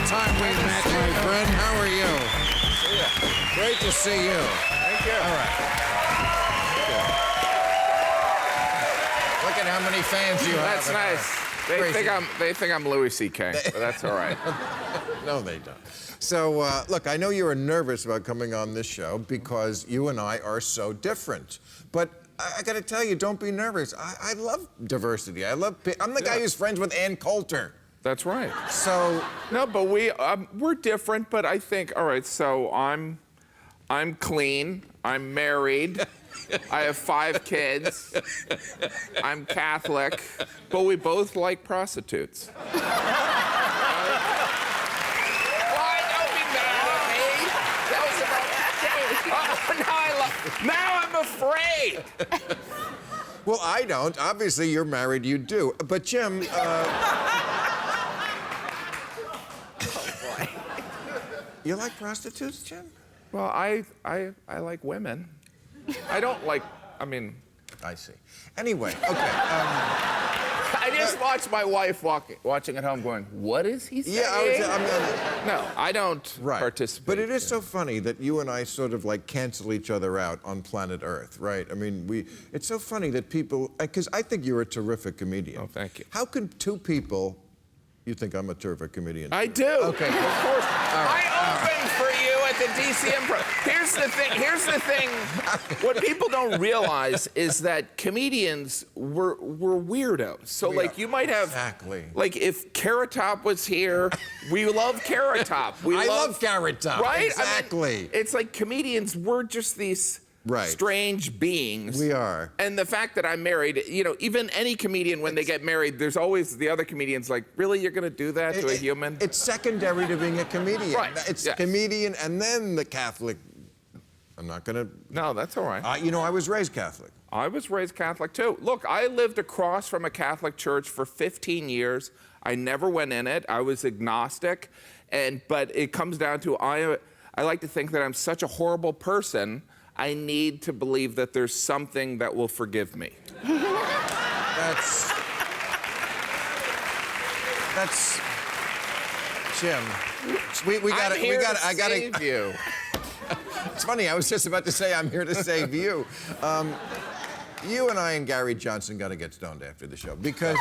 time we met, my friend. How are you? See ya. Great to see you. Thank you. All right. Look at how many fans you have. That's nice. They think I'm Louis C.K., but that's all right. No, they don't. So, look, I know you were nervous about coming on this show because you and I are so different. But I got to tell you, don't be nervous. I love diversity. I'm the guy who's friends with Ann Coulter. That's right. So No, but we're different. But I think, all right. So I'm clean. I'm married. I have 5 kids. I'm Catholic, but we both like prostitutes. Why don't be mad at me? That was about now I'm afraid. well, I don't. Obviously, you're married. You do. But Jim. You like prostitutes, Jim? Well, I like women. I don't like. I mean. I see. Anyway, okay. I just watched my wife watching at home going, what is he saying? Yeah, No, I don't participate. But it is so funny that you and I sort of like cancel each other out on planet Earth, right? I mean, it's so funny that people, because I think you're a terrific comedian. Oh, thank you. How can 2 people, you think I'm a terrific comedian? I do. Okay. Of course. I opened for you at the DC Improv. Here's the thing. What people don't realize is that comedians were weirdos. So like you might have like if Carrot Top was here, we love Carrot Top. I love Carrot Top. Right? Exactly. I mean, it's like comedians were just these strange beings. We are. And the fact that I'm married, you know, even any comedian, when they get married, there's always the other comedians like, really, you're going to do that to a human? It's secondary to being a comedian. Right. It's comedian and then the Catholic. I'm not going to... No, that's all right. You know, I was raised Catholic. I was raised Catholic, too. Look, I lived across from a Catholic church for 15 years. I never went in it. I was agnostic. But it comes down to, I like to think that I'm such a horrible person, I need to believe that there's something that will forgive me. That's Jim. I gotta save you. It's funny. I was just about to say I'm here to save you. You and I and Gary Johnson got to get stoned after the show because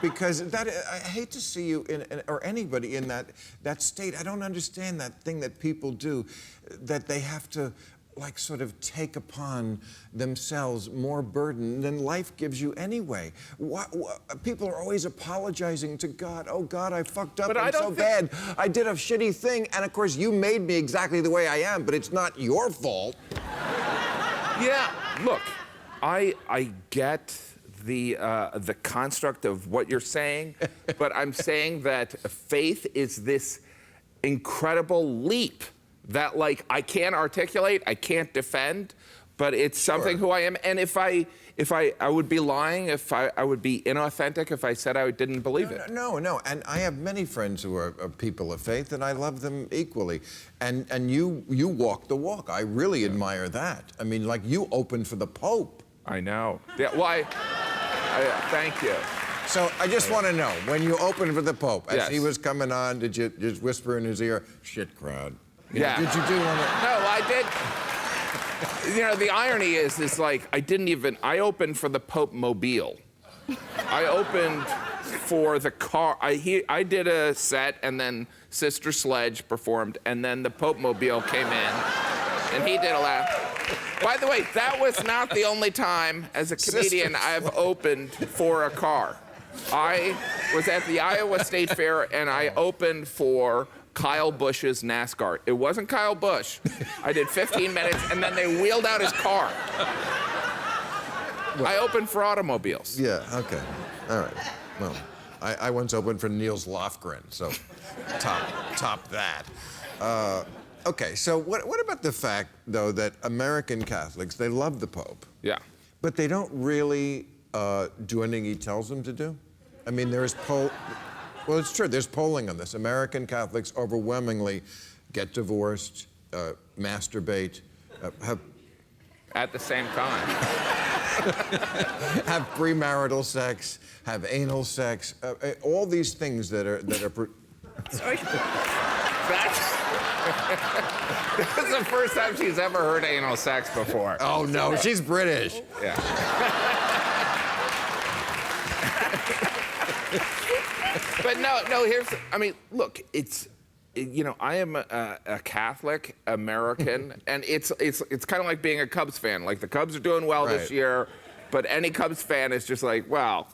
that I hate to see you or anybody in that state. I don't understand that thing that people do, that they have to like sort of take upon themselves more burden than life gives you anyway. People are always apologizing to God. Oh, God, I fucked up. I'm so bad. I did a shitty thing. And, of course, you made me exactly the way I am, but it's not your fault. Yeah, look, I get the construct of what you're saying, but I'm saying that faith is this incredible leap that, like, I can't articulate, I can't defend, but it's something who I am. And if I would be lying, if I would be inauthentic if I said I didn't believe it. No. And I have many friends who are people of faith, and I love them equally. And you walk the walk. I really admire that. I mean, like, you opened for the Pope. I know. Yeah, well, I thank you. So I just want to know, when you opened for the Pope, as he was coming on, did you just whisper in his ear, "Shit crowd"? Yeah. Did you do one? No, I did. You know, the irony is like, I opened for the Pope Mobile. I opened for the car. I did a set, and then Sister Sledge performed, and then the Pope Mobile came in, and he did a laugh. By the way, that was not the only time as a comedian I've opened for a car. I was at the Iowa State Fair, and I opened for Kyle Busch's NASCAR. It wasn't Kyle Busch. I did 15 minutes, and then they wheeled out his car. I opened for automobiles. Yeah, okay. All right. Well, I once opened for Niels Lofgren, so top that. Okay, so what about the fact, though, that American Catholics, they love the Pope. Yeah. But they don't really do anything he tells them to do? I mean, well, it's true. There's polling on this. American Catholics overwhelmingly get divorced, masturbate, have... At the same time. Have premarital sex, have anal sex, all these things that are Sorry. That's the first time she's ever heard anal sex before. Oh, no, she's British. Yeah. But no, I mean, look, I am a Catholic American, and it's kind of like being a Cubs fan. Like, the Cubs are doing well this year, but any Cubs fan is just like, well,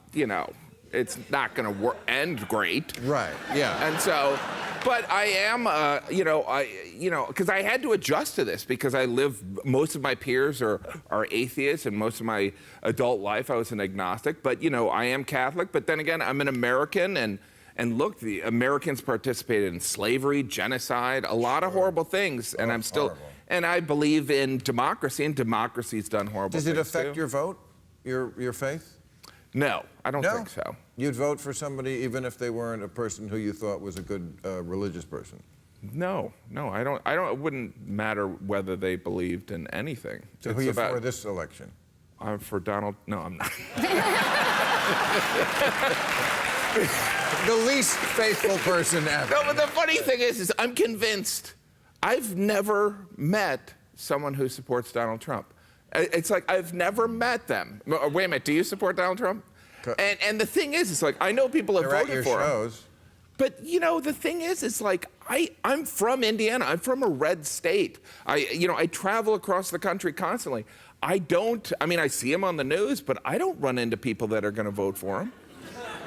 it's not going to end great. Right, yeah. And so, but I am, because I had to adjust to this because most of my peers are atheists, and most of my adult life I was an agnostic. But, I am Catholic, but then again, I'm an American, and look, the Americans participated in slavery, genocide, a lot of horrible things, and I'm still, horrible. And I believe in democracy, and democracy's done horrible things. Does it affect too. your vote, your faith? No, I don't think so. You'd vote for somebody even if they weren't a person who you thought was a good religious person? No, I don't. It wouldn't matter whether they believed in anything. So who are you for this election? I'm for Donald. No, I'm not. The least faithful person ever. No, but the funny thing is I'm convinced. I've never met someone who supports Donald Trump. It's like I've never met them. Wait a minute, do you support Donald Trump? And the thing is, it's like I know people have voted for him. But the thing is, it's like I'm from Indiana. I'm from a red state. I travel across the country constantly. I see him on the news, but I don't run into people that are going to vote for him.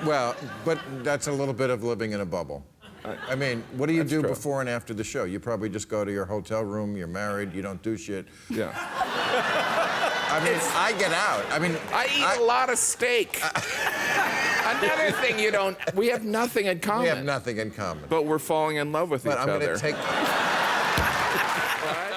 Well, but that's a little bit of living in a bubble. I mean, what do you do true. before and after the show? You probably just go to your hotel room, you're married, you don't do shit. Yeah. I mean, I get out. I mean, I eat a lot of steak. Another thing we have nothing in common. We have nothing in common. But we're falling in love with each other. I'm going to take... What?